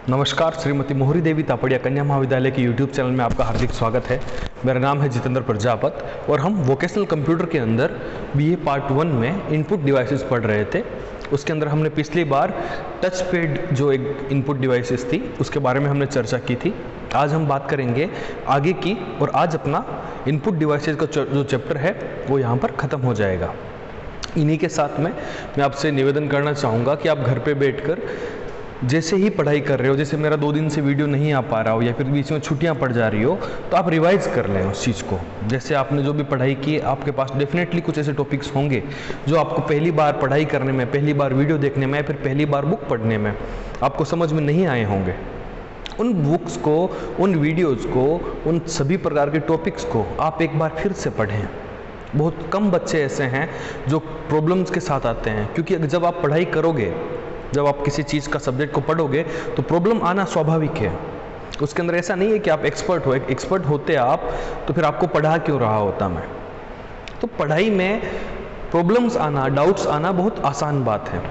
नमस्कार, श्रीमती मोहरी देवी तापड़िया कन्या महाविद्यालय के यूट्यूब चैनल में आपका हार्दिक स्वागत है। मेरा नाम है जितेंद्र प्रजापत और हम वोकेशनल कंप्यूटर के अंदर बीए पार्ट 1 में इनपुट डिवाइसेस पढ़ रहे थे। उसके अंदर हमने पिछली बार टच पैड जो एक इनपुट डिवाइसेस थी उसके बारे में हमने चर्चा की थी। आज हम बात करेंगे आगे की और आज अपना इनपुट डिवाइसेस का जो चैप्टर है वो यहाँ पर ख़त्म हो जाएगा। इन्हीं के साथ में मैं आपसे निवेदन करना चाहूँगा कि आप घर पे बैठकर जैसे ही पढ़ाई कर रहे हो, जैसे मेरा 2 दिन से वीडियो नहीं आ पा रहा हो या फिर बीच में छुट्टियां पड़ जा रही हो, तो आप रिवाइज कर लें उस चीज़ को। जैसे आपने जो भी पढ़ाई की, आपके पास डेफिनेटली कुछ ऐसे टॉपिक्स होंगे जो आपको पहली बार पढ़ाई करने में, पहली बार वीडियो देखने में या फिर पहली बार बुक पढ़ने में आपको समझ में नहीं आए होंगे। उन बुक्स को, उन वीडियोज़ को, उन सभी प्रकार के टॉपिक्स को आप एक बार फिर से पढ़ें। बहुत कम बच्चे ऐसे हैं जो प्रॉब्लम्स के साथ आते हैं, क्योंकि जब आप पढ़ाई करोगे, जब आप किसी चीज़ का सब्जेक्ट को पढ़ोगे तो प्रॉब्लम आना स्वाभाविक है। उसके अंदर ऐसा नहीं है कि आप एक्सपर्ट हो, एक एक्सपर्ट होते आप तो फिर आपको पढ़ा क्यों रहा होता मैं। तो पढ़ाई में प्रॉब्लम्स आना, डाउट्स आना बहुत आसान बात है।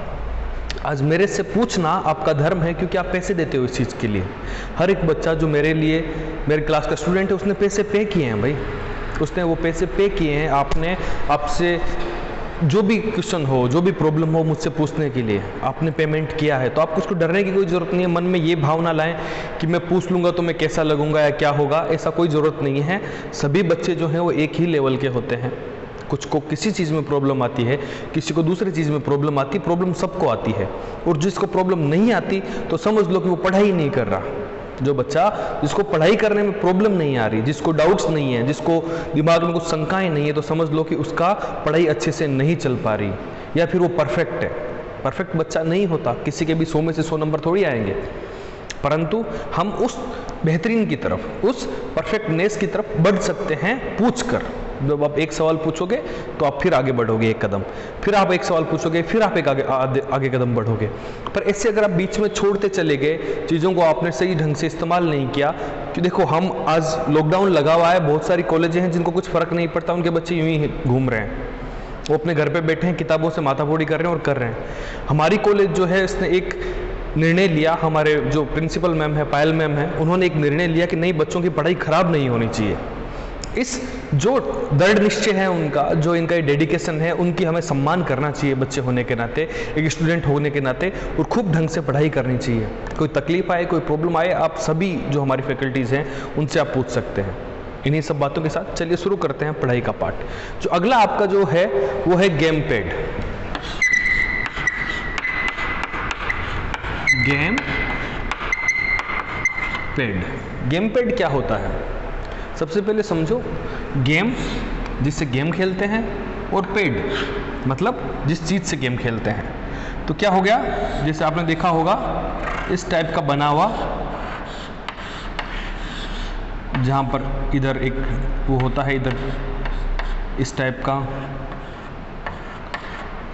आज मेरे से पूछना आपका धर्म है, क्योंकि आप पैसे देते हो इस चीज़ के लिए। हर एक बच्चा जो मेरे लिए, मेरे क्लास का स्टूडेंट है, उसने पैसे पे किए हैं भाई, उसने वो पैसे पे किए हैं। आपने आपसे जो भी क्वेश्चन हो, जो भी प्रॉब्लम हो, मुझसे पूछने के लिए आपने पेमेंट किया है, तो आपको उसको डरने की कोई ज़रूरत नहीं है। मन में ये भावना लाएं कि मैं पूछ लूँगा तो मैं कैसा लगूंगा या क्या होगा, ऐसा कोई ज़रूरत नहीं है। सभी बच्चे जो हैं वो एक ही लेवल के होते हैं। कुछ को किसी चीज़ में प्रॉब्लम आती है, किसी को दूसरी चीज़ में प्रॉब्लम आती है। प्रॉब्लम सबको आती है, और जिसको प्रॉब्लम नहीं आती तो समझ लो कि वो पढ़ाई नहीं कर रहा। जो बच्चा, जिसको पढ़ाई करने में प्रॉब्लम नहीं आ रही, जिसको डाउट्स नहीं है, जिसको दिमाग में कुछ शंकाएं नहीं है, तो समझ लो कि उसका पढ़ाई अच्छे से नहीं चल पा रही, या फिर वो परफेक्ट है। परफेक्ट बच्चा नहीं होता, किसी के भी 100 में से 100 नंबर थोड़ी आएंगे, परंतु हम उस बेहतरीन की तरफ, उस परफेक्टनेस की तरफ बढ़ सकते हैं पूछकर। जब आप एक सवाल पूछोगे तो आप फिर आगे बढ़ोगे एक कदम, फिर आप एक सवाल पूछोगे, फिर आप एक आगे कदम बढ़ोगे। पर ऐसे अगर आप बीच में छोड़ते चले गए, चीज़ों को आपने सही ढंग से इस्तेमाल नहीं किया, कि देखो हम आज लॉकडाउन लगा हुआ है, बहुत सारी कॉलेजें हैं जिनको कुछ फ़र्क नहीं पड़ता, उनके बच्चे यूं ही घूम रहे हैं, वो अपने घर पर बैठे हैं, किताबों से माथाफोड़ी कर रहे हैं और कर रहे हैं। हमारी कॉलेज जो है, इसने एक निर्णय लिया, हमारे जो प्रिंसिपल मैम है, पायल मैम है, उन्होंने एक निर्णय लिया कि नहीं, बच्चों की पढ़ाई खराब नहीं होनी चाहिए। इस जो दृढ़ निश्चय है उनका, जो इनका डेडिकेशन है, उनकी हमें सम्मान करना चाहिए बच्चे होने के नाते, एक स्टूडेंट होने के नाते, और खूब ढंग से पढ़ाई करनी चाहिए। कोई तकलीफ आए, कोई प्रॉब्लम आए, आप सभी जो हमारी फैकल्टीज़ हैं उनसे आप पूछ सकते हैं। इन्हीं सब बातों के साथ चलिए शुरू करते हैं पढ़ाई का पार्ट। जो अगला आपका जो है वो है game pad. Game pad, game pad क्या होता है? सबसे पहले समझो, गेम जिससे गेम खेलते हैं, और पेड मतलब जिस चीज़ से गेम खेलते हैं। तो क्या हो गया, जैसे आपने देखा होगा इस टाइप का बना हुआ, जहाँ पर इधर एक वो होता है, इधर इस टाइप का,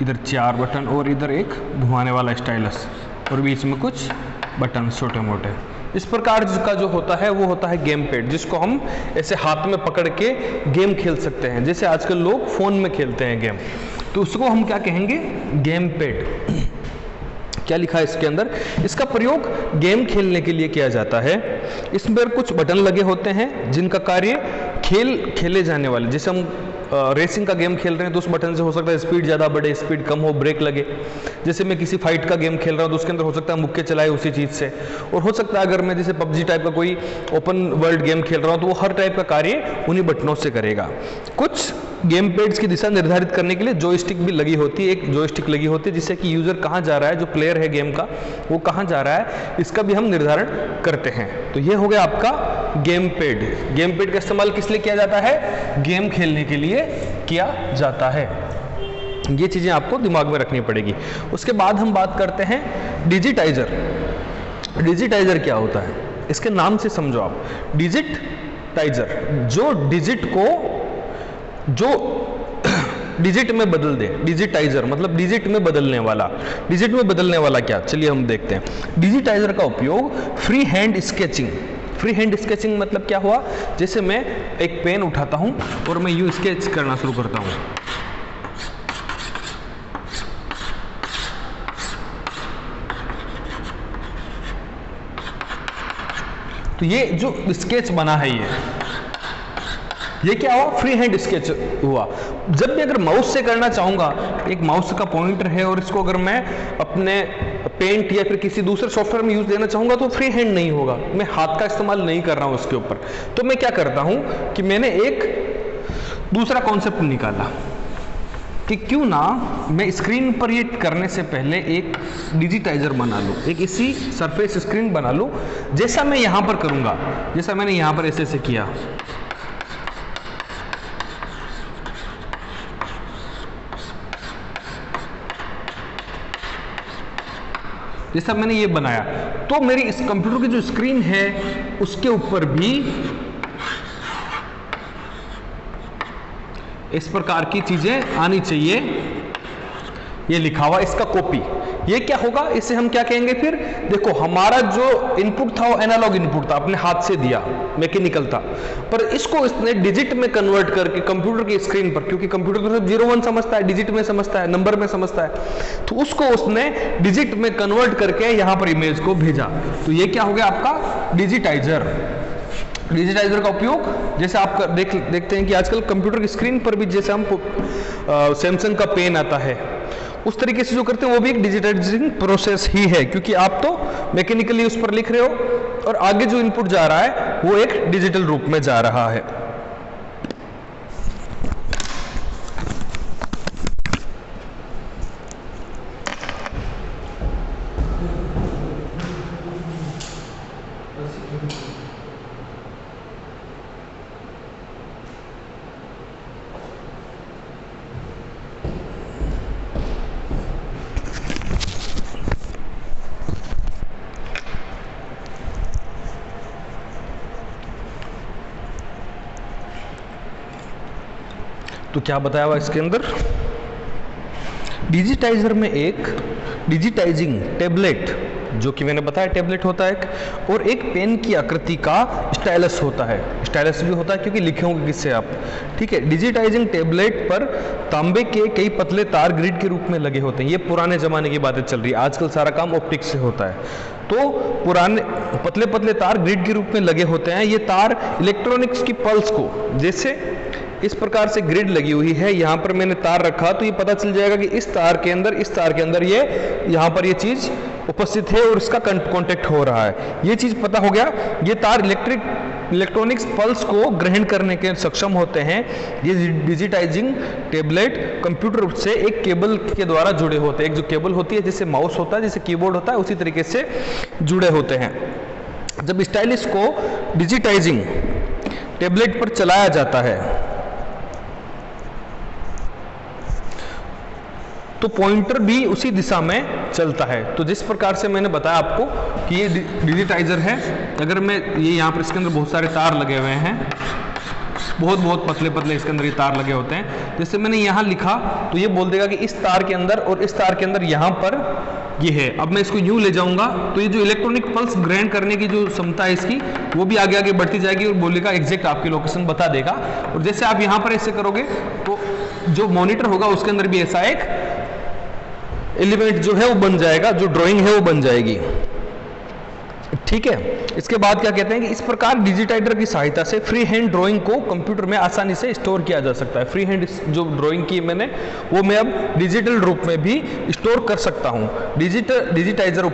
इधर 4 बटन और इधर एक घुमाने वाला स्टाइलस, और बीच में कुछ बटन छोटे मोटे। इस प्रकार का जो होता है वो होता है गेम पैड, जिसको हम ऐसे हाथ में पकड़ के गेम खेल सकते हैं। जैसे आजकल लोग फोन में खेलते हैं गेम, तो उसको हम क्या कहेंगे? Game pad. क्या लिखा है इसके अंदर? इसका प्रयोग गेम खेलने के लिए किया जाता है। इसमें कुछ बटन लगे होते हैं जिनका कार्य खेले जाने वाले, जैसे हम रेसिंग का गेम खेल रहे हैं तो उस बटन से हो सकता है स्पीड ज़्यादा बढ़े, स्पीड कम हो, ब्रेक लगे। जैसे मैं किसी फाइट का गेम खेल रहा हूँ तो उसके अंदर हो सकता है मुक्के चलाए उसी चीज़ से, और हो सकता है अगर मैं जैसे पबजी टाइप का कोई ओपन वर्ल्ड गेम खेल रहा हूँ तो वो हर टाइप का कार्य उन्हीं बटनों से करेगा। कुछ गेम पैड्स की दिशा निर्धारित करने के लिए जॉयस्टिक भी लगी होती है, एक जॉयस्टिक लगी होती है, जिससे कि यूज़र कहाँ जा रहा है, जो प्लेयर है गेम का वो कहाँ जा रहा है, इसका भी हम निर्धारण करते हैं। तो ये हो गया आपका गेम पैड। गेम पैड का इस्तेमाल किस लिए किया जाता है? गेम खेलने के लिए किया जाता है। ये चीज़ें आपको दिमाग में रखनी पड़ेगी। उसके बाद हम बात करते हैं डिजिटाइजर। डिजिटाइजर क्या होता है? इसके नाम से समझो आप, डिजिटाइजर, जो डिजिट को जो डिजिट में बदल दे। डिजिटाइजर मतलब डिजिट में बदलने वाला। डिजिट में बदलने वाला क्या, चलिए हम देखते हैं। डिजिटाइजर का उपयोग free hand sketching. Free hand sketching मतलब क्या हुआ? जैसे मैं एक पेन उठाता हूं और मैं यूं स्केच करना शुरू करता हूं, तो ये जो स्केच बना है ये क्या हुआ, फ्री हैंड स्केच हुआ। जब भी अगर माउस से करना चाहूंगा, एक माउस का पॉइंटर है और इसको अगर मैं अपने पेंट या फिर किसी दूसरे सॉफ्टवेयर में यूज देना चाहूंगा तो फ्री हैंड नहीं होगा, मैं हाथ का इस्तेमाल नहीं कर रहा हूं उसके ऊपर। तो मैं क्या करता हूं कि मैंने एक दूसरा कॉन्सेप्ट निकाला कि क्यों ना मैं स्क्रीन पर ये करने से पहले एक डिजिटाइजर बना लूं, एक इसी सरफेस स्क्रीन बना लूं जैसा मैं यहां पर करूंगा, जैसा मैंने यहां पर ऐसे किया। जैसा मैंने ये बनाया, तो मेरी इस कंप्यूटर की जो स्क्रीन है उसके ऊपर भी इस प्रकार की चीजें आनी चाहिए, ये लिखा हुआ इसका कॉपी। ये क्या होगा, इसे हम क्या कहेंगे फिर, देखो हमारा जो इनपुट था वो एनालॉग इनपुट था, अपने हाथ से दिया, मैकेनिकल था, पर इसको इसने डिजिट में कन्वर्ट करके कंप्यूटर की स्क्रीन पर, क्योंकि कंप्यूटर तो 0-1 समझता है, डिजिट में समझता है, नंबर में समझता है, तो उसको उसने डिजिट में कन्वर्ट करके यहां पर इमेज को भेजा। तो ये क्या हो गया आपका डिजिटाइजर। डिजिटाइजर का उपयोग जैसे आप देखते हैं कि आजकल कंप्यूटर की स्क्रीन पर भी जैसे हम सैमसंग का पेन आता है उस तरीके से जो करते हैं वो भी एक डिजिटाइजिंग प्रोसेस ही है, क्योंकि आप तो मैकेनिकली उस पर लिख रहे हो और आगे जो इनपुट जा रहा है वो एक डिजिटल रूप में जा रहा है। तो क्या बताया हुआ इसके अंदर, डिजिटाइजर में एक डिजिटाइजिंग टेबलेट, जो कि मैंने बताया टेबलेट होता है एक, और एक पेन की आकृति का स्टाइलस होता है। स्टाइलस भी होता है क्योंकि लिखे होंगे किससे आप, ठीक है। डिजिटाइजिंग टेबलेट पर तांबे के कई पतले तार ग्रिड के रूप में लगे होते हैं। ये पुराने जमाने की बातें चल रही है, आजकल सारा काम ऑप्टिक्स से होता है। तो पुराने पतले पतले तार ग्रिड के रूप में लगे होते हैं। ये तार इलेक्ट्रॉनिक्स की पल्स को, जैसे इस प्रकार से ग्रिड लगी हुई है, यहां पर मैंने तार रखा तो ये पता चल जाएगा कि इस तार के अंदर ये यहां पर ये चीज उपस्थित है और इसका कांटेक्ट हो रहा है। ये चीज पता हो गया। ये तार इलेक्ट्रॉनिक्स पल्स को ग्रहण करने के सक्षम होते हैं। ये डिजिटाइजिंग टेबलेट कंप्यूटर से एक केबल के द्वारा जुड़े होते हैं। एक जो केबल होती है, जैसे माउस होता है, जैसे कीबोर्ड होता है, उसी तरीके से जुड़े होते हैं। जब स्टाइलिस को डिजिटाइजिंग टेबलेट पर चलाया जाता है तो पॉइंटर भी उसी दिशा में चलता है। तो जिस प्रकार से मैंने बताया आपको कि ये डिजिटाइजर है, अगर मैं ये यहाँ पर इसके अंदर बहुत सारे तार लगे हुए हैं, बहुत पतले पतले इसके अंदर ये तार लगे होते हैं। जैसे मैंने यहाँ लिखा तो ये बोल देगा कि इस तार के अंदर और इस तार के अंदर यहाँ पर ये है। अब मैं इसको यूं ले जाऊंगा तो ये जो इलेक्ट्रॉनिक पल्स ग्रहण करने की जो क्षमता है इसकी, वो भी आगे आगे बढ़ती जाएगी और बोलेगा एग्जैक्ट आपकी लोकेशन बता देगा। और जैसे आप यहाँ पर ऐसे करोगे तो जो मॉनिटर होगा उसके अंदर भी ऐसा एक एलिमेंट जो है वो बन जाएगा, जो ड्राइंग है वो बन जाएगी, ठीक है। इसके बाद क्या कहते हैं कि इस प्रकार डिजिटाइजर की सहायता से फ्री हैंड ड्राइंग को कंप्यूटर में आसानी से स्टोर किया जा सकता है। फ्री हैंड जो ड्राइंग की मैंने वो मैं अब डिजिटल रूप में भी स्टोर कर सकता हूं। डिजिटाइजर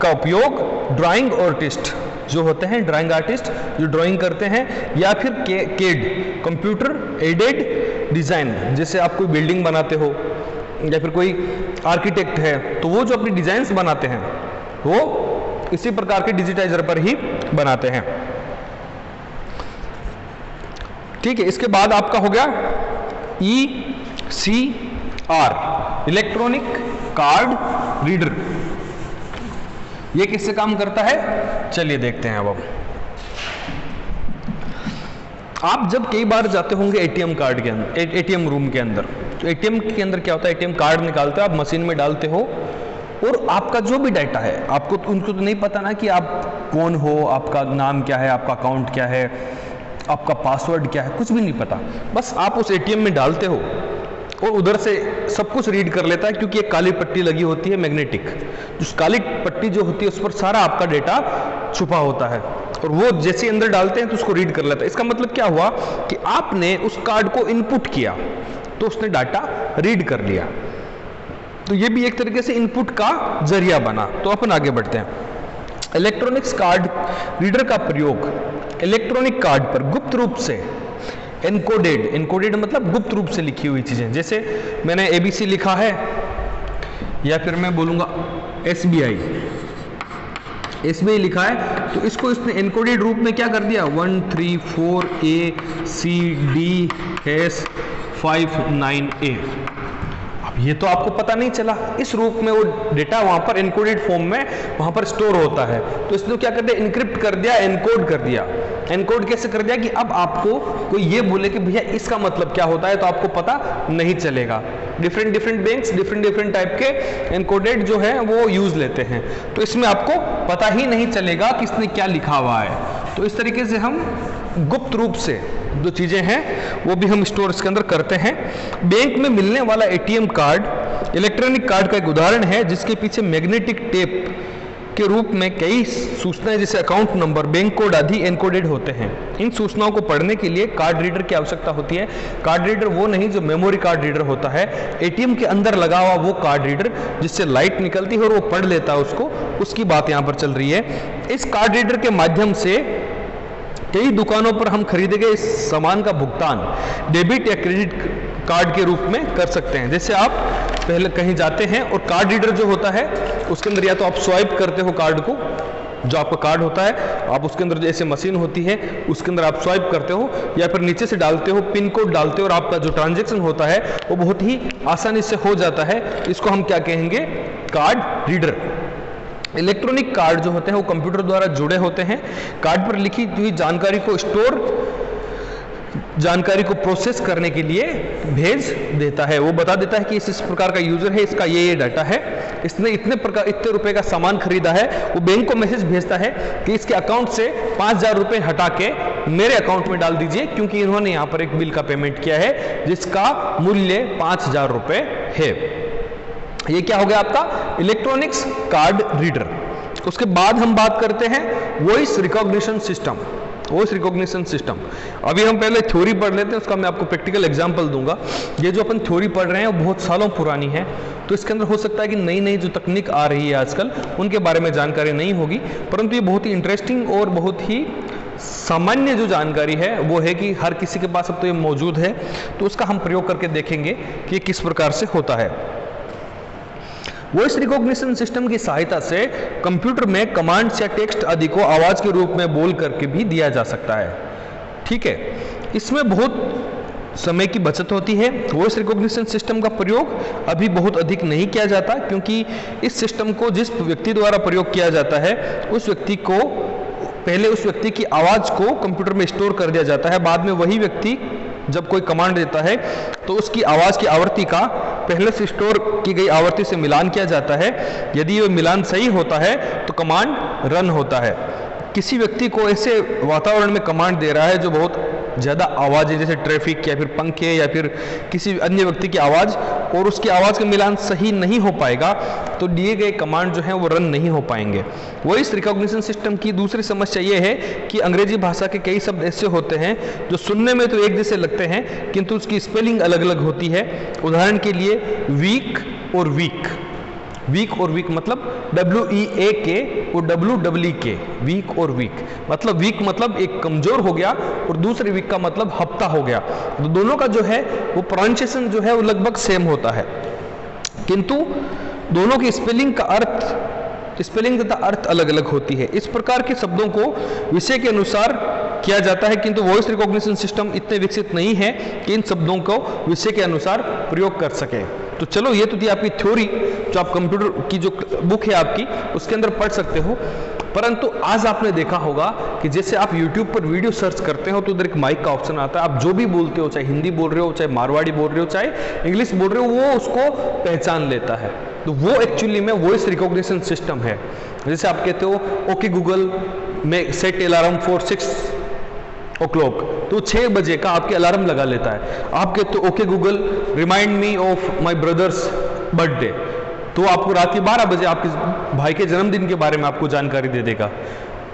का उपयोग ड्राइंग आर्टिस्ट जो होते हैं, ड्राइंग आर्टिस्ट जो ड्राइंग करते हैं, या फिर केड कंप्यूटर एडेड डिजाइन, जैसे आप कोई बिल्डिंग बनाते हो या फिर कोई आर्किटेक्ट है तो वो जो अपनी डिजाइन्स बनाते हैं वो इसी प्रकार के डिजिटाइजर पर ही बनाते हैं, ठीक है। इसके बाद आपका हो गया ECR, इलेक्ट्रॉनिक कार्ड रीडर। ये किससे काम करता है, चलिए देखते हैं। अब आप जब कई बार जाते होंगे एटीएम कार्ड के अंदर, एटीएम रूम के अंदर, तो एटीएम के अंदर क्या होता है, एटीएम कार्ड निकालते हो आप, मशीन में डालते हो और आपका जो भी डाटा है, आपको उनको तो नहीं पता ना कि आप कौन हो, आपका नाम क्या है, आपका अकाउंट क्या है, आपका पासवर्ड क्या है, कुछ भी नहीं पता। बस आप उस एटीएम में डालते हो और उधर से सब कुछ रीड कर लेता है, क्योंकि एक काली पट्टी लगी होती है मैग्नेटिक, उस काली पट्टी जो होती है उस पर सारा आपका डेटा छुपा होता है, और वो जैसे अंदर डालते हैं तो उसको रीड कर लेता है। इसका मतलब क्या हुआ कि आपने उस कार्ड को इनपुट किया तो उसने डाटा रीड कर लिया, तो ये भी एक तरीके से इनपुट का जरिया बना। तो अपन आगे बढ़ते हैं। इलेक्ट्रॉनिक्स कार्ड रीडर का प्रयोग इलेक्ट्रॉनिक कार्ड पर गुप्त रूप से एनकोडेड मतलब गुप्त रूप से लिखी हुई चीजें, जैसे मैंने ABC लिखा है, या फिर मैं बोलूंगा SBI लिखा है, तो इसको इसने एनकोडेड रूप में क्या कर दिया, 1 3 4 ACDS59A। अब ये तो आपको पता नहीं चला, इस रूप में वो डेटा वहां पर एनकोडेड फॉर्म में वहां पर स्टोर होता है, तो इसने क्या कर दिया, इनक्रिप्ट कर दिया, एनकोड कर दिया। एनकोड कैसे कर दिया कि अब आपको कोई ये बोले कि भैया इसका मतलब क्या होता है तो आपको पता नहीं चलेगा। डिफरेंट बैंक्स डिफरेंट टाइप के एनकोडेड जो है वो यूज लेते हैं, तो इसमें आपको पता ही नहीं चलेगा कि इसने क्या लिखा हुआ है। तो इस तरीके से हम गुप्त रूप से जो चीजें हैं वो भी हम स्टोर इसके अंदर करते हैं। बैंक में मिलने वाला ATM कार्ड इलेक्ट्रॉनिक कार्ड का एक उदाहरण है, जिसके पीछे मैग्नेटिक टेप के रूप में कई सूचनाएं जैसे अकाउंट नंबर, बैंक कोड आदि एनकोडेड होते हैं। इन सूचनाओं को पढ़ने के लिए कार्ड रीडर की आवश्यकता होती है। कार्ड रीडर वो नहीं जो मेमोरी कार्ड रीडर होता है, ATM के अंदर लगा हुआ वो कार्ड रीडर जिससे लाइट निकलती है और वो पढ़ लेता है उसको, उसकी बात यहाँ पर चल रही है। इस कार्ड रीडर के माध्यम से कई दुकानों पर हम खरीदे गए सामान का भुगतान डेबिट या क्रेडिट कार्ड के रूप में कर सकते हैं। जैसे आप पहले कहीं जाते हैं और कार्ड रीडर जो होता है उसके अंदर या तो आप स्वाइप करते हो कार्ड को, जो आपका कार्ड होता है आप उसके अंदर जैसे मशीन होती है उसके अंदर आप स्वाइप करते हो, या फिर नीचे से डालते हो, पिन कोड डालते हो, और आपका जो ट्रांजैक्शन होता है वो बहुत ही आसानी से हो जाता है। इसको हम क्या कहेंगे, कार्ड रीडर। इलेक्ट्रॉनिक कार्ड जो होते हैं वो कंप्यूटर द्वारा जुड़े होते हैं। कार्ड पर लिखी हुई जानकारी को प्रोसेस करने के लिए भेज देता है। वो बता देता है कि इस प्रकार का यूजर है, इसका ये डाटा है, इसने इतने रुपए का सामान खरीदा है। वो बैंक को मैसेज भेजता है कि इसके अकाउंट से 5,000 रुपए हटा के मेरे अकाउंट में डाल दीजिए, क्योंकि इन्होंने यहाँ पर एक बिल का पेमेंट किया है जिसका मूल्य 5,000 रुपए है। ये क्या हो गया आपका इलेक्ट्रॉनिक्स कार्ड रीडर। उसके बाद हम बात करते हैं वॉइस रिकॉग्निशन सिस्टम। अभी हम पहले थ्योरी पढ़ लेते हैं, उसका मैं आपको प्रैक्टिकल एग्जांपल दूंगा। ये जो अपन थ्योरी पढ़ रहे हैं वो बहुत सालों पुरानी है, तो इसके अंदर हो सकता है कि नई नई जो तकनीक आ रही है आजकल उनके बारे में जानकारी नहीं होगी, परंतु ये बहुत ही इंटरेस्टिंग और बहुत ही सामान्य जो जानकारी है वो है कि हर किसी के पास अब तो ये मौजूद है, तो उसका हम प्रयोग करके देखेंगे कि किस प्रकार से होता है। वॉइस रिकॉग्निशन सिस्टम की सहायता से कंप्यूटर में कमांड्स या टेक्स्ट आदि को आवाज के रूप में बोल करके भी दिया जा सकता है। ठीक है, इसमें बहुत समय की बचत होती है। वॉइस रिकॉग्निशन सिस्टम का प्रयोग अभी बहुत अधिक नहीं किया जाता, क्योंकि इस सिस्टम को जिस व्यक्ति द्वारा प्रयोग किया जाता है उस व्यक्ति की आवाज को कंप्यूटर में स्टोर कर दिया जाता है। बाद में वही व्यक्ति जब कोई कमांड देता है तो उसकी आवाज की आवृत्ति का पहले से स्टोर की गई आवृत्ति से मिलान किया जाता है। यदि ये मिलान सही होता है तो कमांड रन होता है। किसी व्यक्ति को ऐसे वातावरण में कमांड दे रहा है जो बहुत ज़्यादा आवाज़ है, जैसे ट्रैफिक या फिर पंखे या फिर किसी अन्य व्यक्ति की आवाज़, और उसकी आवाज़ का मिलान सही नहीं हो पाएगा तो दिए गए कमांड जो है वो रन नहीं हो पाएंगे। वॉइस रिकॉग्निशन सिस्टम की दूसरी समस्या ये है कि अंग्रेजी भाषा के कई शब्द ऐसे होते हैं जो सुनने में तो एक जैसे लगते हैं किंतु उसकी स्पेलिंग अलग अलग होती है। उदाहरण के लिए वीक और वीक मतलब WEAK और WEEK, वीक और वीक मतलब वीक मतलब एक कमजोर हो गया और दूसरे वीक का मतलब हफ्ता हो गया। तो दोनों का जो है वो प्रोनाउंसिएशन जो है वो लगभग सेम होता है, किंतु दोनों की स्पेलिंग तथा अर्थ अलग अलग होती है। इस प्रकार के शब्दों को विषय के अनुसार किया जाता है, किंतु वॉइस रिकॉग्निशन सिस्टम इतने विकसित नहीं है कि इन शब्दों को विषय के अनुसार प्रयोग कर सके। तो चलो, ये तो थी आपकी थ्योरी जो आप कंप्यूटर की जो बुक है आपकी उसके अंदर पढ़ सकते हो। परंतु आज आपने देखा होगा कि जैसे आप YouTube पर वीडियो सर्च करते हो तो उधर एक माइक का ऑप्शन आता है। आप जो भी बोलते हो, चाहे हिंदी बोल रहे हो, चाहे मारवाड़ी बोल रहे हो, चाहे इंग्लिश बोल रहे हो, वो उसको पहचान लेता है। तो वो एक्चुअली में वॉइस रिकॉग्निशन सिस्टम है। जैसे आप कहते हो ओके गूगल में सेट अलार्म फॉर 6 o'clock, तो 6 बजे का आपके अलार्म लगा लेता है। आप कहते हो okay Google remind me of my brothers birthday, तो आपको रात के 12 बजे आपके भाई के जन्मदिन के बारे में आपको जानकारी दे देगा।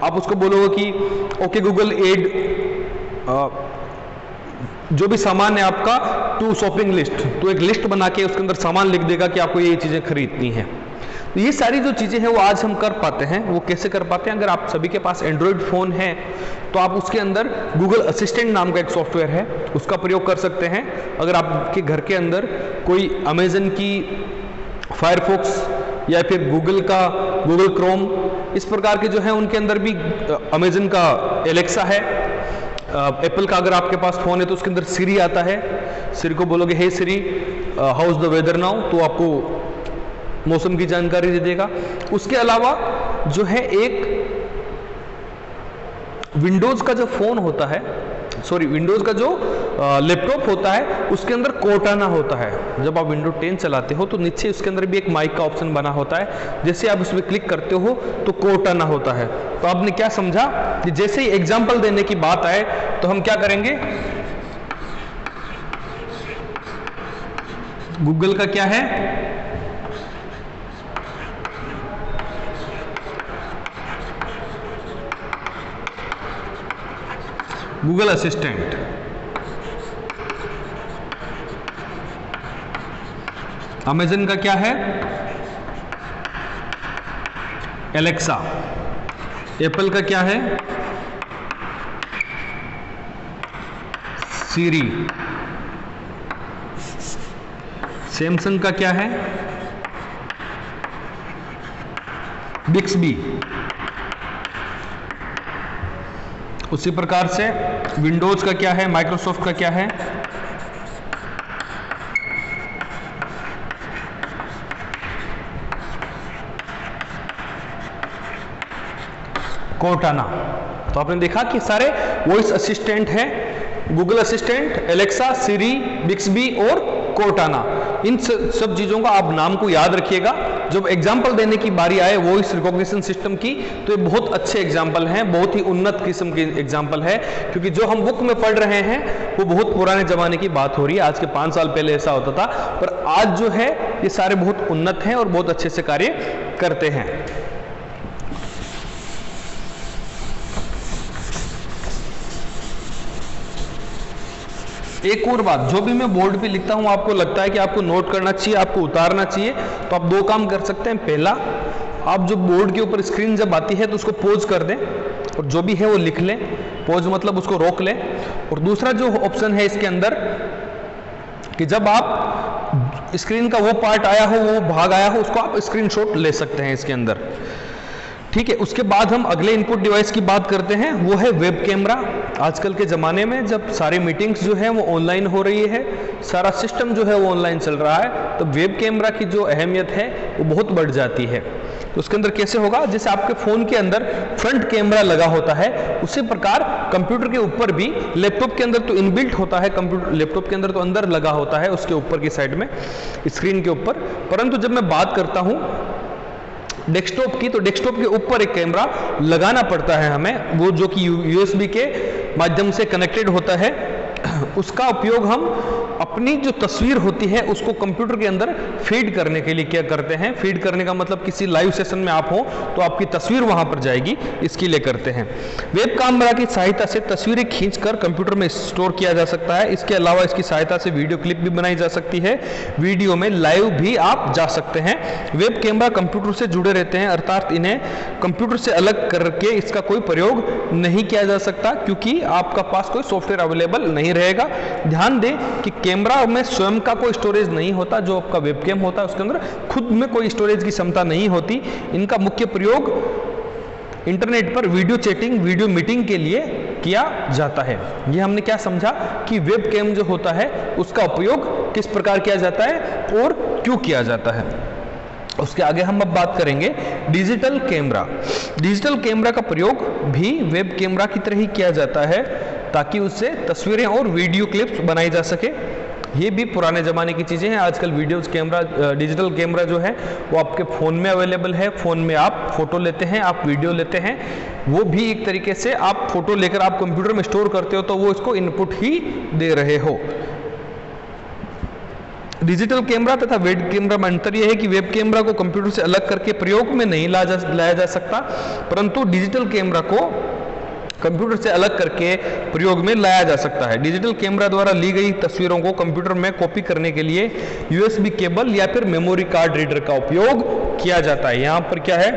आप उसको बोलोगे कि ओके गूगल ऐड जो भी सामान है आपका टू शॉपिंग लिस्ट, तो एक लिस्ट बना के उसके अंदर सामान लिख देगा कि आपको ये चीज़ें खरीदनी है। तो ये सारी जो चीज़ें हैं वो आज हम कर पाते हैं। वो कैसे कर पाते हैं? अगर आप सभी के पास एंड्रॉयड फ़ोन है तो आप उसके अंदर गूगल असिस्टेंट नाम का एक सॉफ्टवेयर है, उसका प्रयोग कर सकते हैं। अगर आपके घर के अंदर कोई अमेजन की फायरफॉक्स या फिर गूगल का गूगल क्रोम, इस प्रकार के जो है उनके अंदर भी अमेजन का एलेक्सा है, एप्पल का अगर आपके पास फ़ोन है तो उसके अंदर सिरी आता है। सिरी को बोलोगे hey Siri how is the weather now, तो आपको मौसम की जानकारी दे देगा। उसके अलावा जो है एक विंडोज़ का जो फ़ोन होता है, सॉरी विंडोज़ का जो लैपटॉप होता है उसके अंदर कोर्टाना होता है। जब आप विंडो 10 चलाते हो तो नीचे उसके अंदर भी एक माइक का ऑप्शन बना होता है, जैसे आप उसमें क्लिक करते हो तो कोर्टाना होता है। तो आपने क्या समझा कि जैसे ही एग्जाम्पल देने की बात आए तो हम क्या करेंगे, गूगल का क्या है, गूगल असिस्टेंट, अमेजन का क्या है, एलेक्सा, एप्पल का क्या है, सीरी, सैमसंग का क्या है, बिक्सबी। उसी प्रकार से विंडोज का क्या है, माइक्रोसॉफ्ट का क्या है, कोर्टाना। तो आपने देखा कि सारे वॉइस असिस्टेंट हैं, गूगल असिस्टेंट, एलेक्सा, सिरी, बिक्सबी और कोर्टाना। इन सब चीज़ों का आप नाम को याद रखिएगा। जब एग्जाम्पल देने की बारी आए वॉइस रिकॉग्निशन सिस्टम की, तो ये बहुत अच्छे एग्जाम्पल हैं, बहुत ही उन्नत किस्म के एग्जाम्पल है, क्योंकि जो हम बुक में पढ़ रहे हैं वो बहुत पुराने ज़माने की बात हो रही है। आज के 5 साल पहले ऐसा होता था, पर आज जो है ये सारे बहुत उन्नत हैं और बहुत अच्छे से कार्य करते हैं। एक और बात, जो भी मैं बोर्ड पे लिखता हूं आपको लगता है कि आपको नोट करना चाहिए, आपको उतारना चाहिए, तो आप 2 काम कर सकते हैं। पहला, आप जो बोर्ड के ऊपर स्क्रीन जब आती है तो उसको पॉज कर दें और जो भी है वो लिख लें। पॉज मतलब उसको रोक लें। और दूसरा जो ऑप्शन है इसके अंदर कि जब आप स्क्रीन का वो पार्ट आया हो, वो भाग आया हो, उसको आप स्क्रीनशॉट ले सकते हैं इसके अंदर। ठीक है, उसके बाद हम अगले इनपुट डिवाइस की बात करते हैं, वो है वेब कैमरा। आजकल के ज़माने में जब सारी मीटिंग्स जो है वो ऑनलाइन हो रही है, सारा सिस्टम जो है वो ऑनलाइन चल रहा है, तो वेब कैमरा की जो अहमियत है वो बहुत बढ़ जाती है। तो उसके अंदर कैसे होगा, जैसे आपके फ़ोन के अंदर फ्रंट कैमरा लगा होता है, उसी प्रकार कंप्यूटर के ऊपर भी, लैपटॉप के अंदर तो इनबिल्ट होता है, कंप्यूटर लैपटॉप के अंदर तो अंदर लगा होता है उसके ऊपर की साइड में, स्क्रीन के ऊपर। परंतु जब मैं बात करता हूँ डेस्कटॉप की, तो डेस्कटॉप के ऊपर एक कैमरा लगाना पड़ता है हमें, वो जो कि यूएसबी के माध्यम से कनेक्टेड होता है। उसका उपयोग हम अपनी जो तस्वीर होती है उसको कंप्यूटर के अंदर फीड करने के लिए क्या करते हैं। फीड करने का मतलब किसी लाइव सेशन में आप हो तो आपकी तस्वीर वहां पर जाएगी, इसके लिए करते हैं। वेब कैमरा की सहायता से तस्वीरें खींचकर कंप्यूटर में स्टोर किया जा सकता है। इसके अलावा इसकी सहायता से वीडियो क्लिप भी बनाई जा सकती है, वीडियो में लाइव भी आप जा सकते हैं। वेब कैमरा कंप्यूटर से जुड़े रहते हैं, अर्थात इन्हें कंप्यूटर से अलग करके इसका कोई प्रयोग नहीं किया जा सकता, क्योंकि आपका पास कोई सॉफ्टवेयर अवेलेबल नहीं रहेगा। ध्यान दें कि कैमरा में स्वयं का कोई स्टोरेज नहीं होता, जो आपका वेबकैम होता है उसके अंदर खुद में कोई स्टोरेज की क्षमता नहीं होती। इनका मुख्य प्रयोग इंटरनेट पर वीडियो चैटिंग, वीडियो मीटिंग के लिए किया जाता है। ये हमने क्या समझा कि वेबकैम जो होता है उसका उपयोग किस प्रकार किया जाता है और क्यों किया जाता है। उसके आगे हम अब बात करेंगे डिजिटल कैमरा। डिजिटल कैमरा का प्रयोग भी वेब कैमरा की तरह ही किया जाता है, ताकि उससे तस्वीरें और वीडियो क्लिप्स बनाई जा सके। ये भी पुराने ज़माने की चीज़ें हैं। आजकल वीडियोज़ कैमरा, डिजिटल कैमरा जो है वो आपके फ़ोन में अवेलेबल है। फ़ोन में आप फ़ोटो लेते हैं, आप वीडियो लेते हैं, वो भी एक तरीके से आप फ़ोटो लेकर आप कंप्यूटर में स्टोर करते हो तो वो इसको इनपुट ही दे रहे हो। डिजिटल कैमरा तथा वेब कैमरा में अंतर यह है कि वेब कैमरा को कंप्यूटर से अलग करके प्रयोग में नहीं लाया जा सकता, परंतु डिजिटल कैमरा को कंप्यूटर से अलग करके प्रयोग में लाया जा सकता है। डिजिटल कैमरा द्वारा ली गई तस्वीरों को कंप्यूटर में कॉपी करने के लिए यूएसबी केबल या फिर मेमोरी कार्ड रीडर का उपयोग किया जाता है। यहाँ पर क्या है,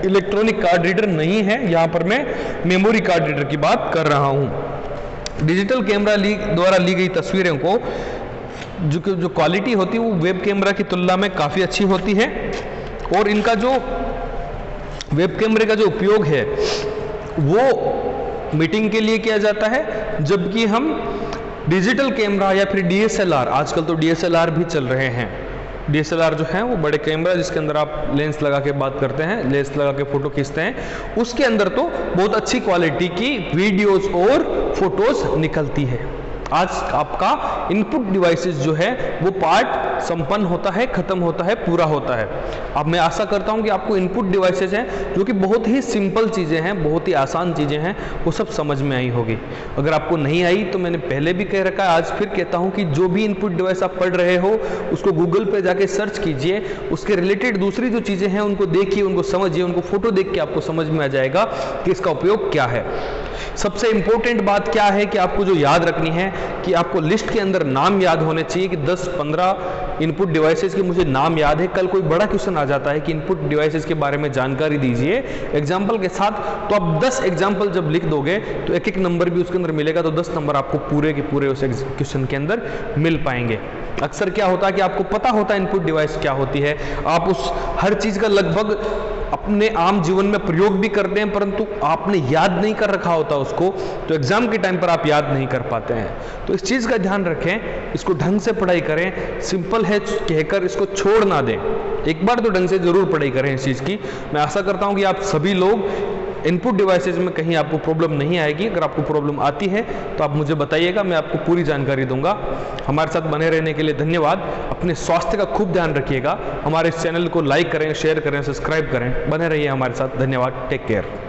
इलेक्ट्रॉनिक कार्ड रीडर नहीं है, यहाँ पर मैं मेमोरी कार्ड रीडर की बात कर रहा हूँ। डिजिटल कैमरा द्वारा ली गई तस्वीरों को जो क्वालिटी होती है वो वेब कैमरा की तुलना में काफ़ी अच्छी होती है, और इनका जो वेब कैमरे का जो उपयोग है वो मीटिंग के लिए किया जाता है, जबकि हम डिजिटल कैमरा या फिर डीएसएलआर, आजकल तो डीएसएलआर भी चल रहे हैं। डीएसएलआर जो है वो बड़े कैमरा जिसके अंदर आप लेंस लगा के बात करते हैं, लेंस लगा के फोटो खींचते हैं, उसके अंदर तो बहुत अच्छी क्वालिटी की वीडियोस और फोटोज निकलती है। आज आपका इनपुट डिवाइसेस जो है वो पार्ट संपन्न होता है, खत्म होता है, पूरा होता है। अब मैं आशा करता हूं कि आपको इनपुट डिवाइसेस हैं जो कि बहुत ही सिंपल चीज़ें हैं, बहुत ही आसान चीज़ें हैं, वो सब समझ में आई होगी। अगर आपको नहीं आई तो मैंने पहले भी कह रखा है, आज फिर कहता हूं कि जो भी इनपुट डिवाइस आप पढ़ रहे हो उसको गूगल पे जाके सर्च कीजिए, उसके रिलेटेड दूसरी जो चीज़ें हैं उनको देखिए, उनको समझिए, उनको फोटो देख के आपको समझ में आ जाएगा कि इसका उपयोग क्या है। सबसे इंपॉर्टेंट बात क्या है कि आपको जो याद रखनी है कि आपको लिस्ट के अंदर नाम याद होने चाहिए कि 10-15 इनपुट डिवाइसेस के मुझे नाम याद है। कल कोई बड़ा क्वेश्चन आ जाता है कि इनपुट डिवाइसेस के बारे में जानकारी दीजिए एग्जाम्पल के साथ, तो आप 10 एग्जाम्पल जब लिख दोगे तो एक एक नंबर भी उसके अंदर मिलेगा, तो 10 नंबर आपको पूरे के पूरे उस क्वेश्चन के अंदर मिल पाएंगे। अक्सर क्या होता है कि आपको पता होता है इनपुट डिवाइस क्या होती है, आप उस हर चीज़ का लगभग अपने आम जीवन में प्रयोग भी करते हैं, परंतु आपने याद नहीं कर रखा होता उसको, तो एग्जाम के टाइम पर आप याद नहीं कर पाते हैं। तो इस चीज़ का ध्यान रखें, इसको ढंग से पढ़ाई करें, सिंपल है कहकर इसको छोड़ ना दें, एक बार तो ढंग से जरूर पढ़ाई करें इस चीज़ की। मैं आशा करता हूं कि आप सभी लोग इनपुट डिवाइसेस में कहीं आपको प्रॉब्लम नहीं आएगी। अगर आपको प्रॉब्लम आती है तो आप मुझे बताइएगा, मैं आपको पूरी जानकारी दूंगा। हमारे साथ बने रहने के लिए धन्यवाद। अपने स्वास्थ्य का खूब ध्यान रखिएगा। हमारे इस चैनल को लाइक करें, शेयर करें, सब्सक्राइब करें। बने रहिए हमारे साथ। धन्यवाद। Take care.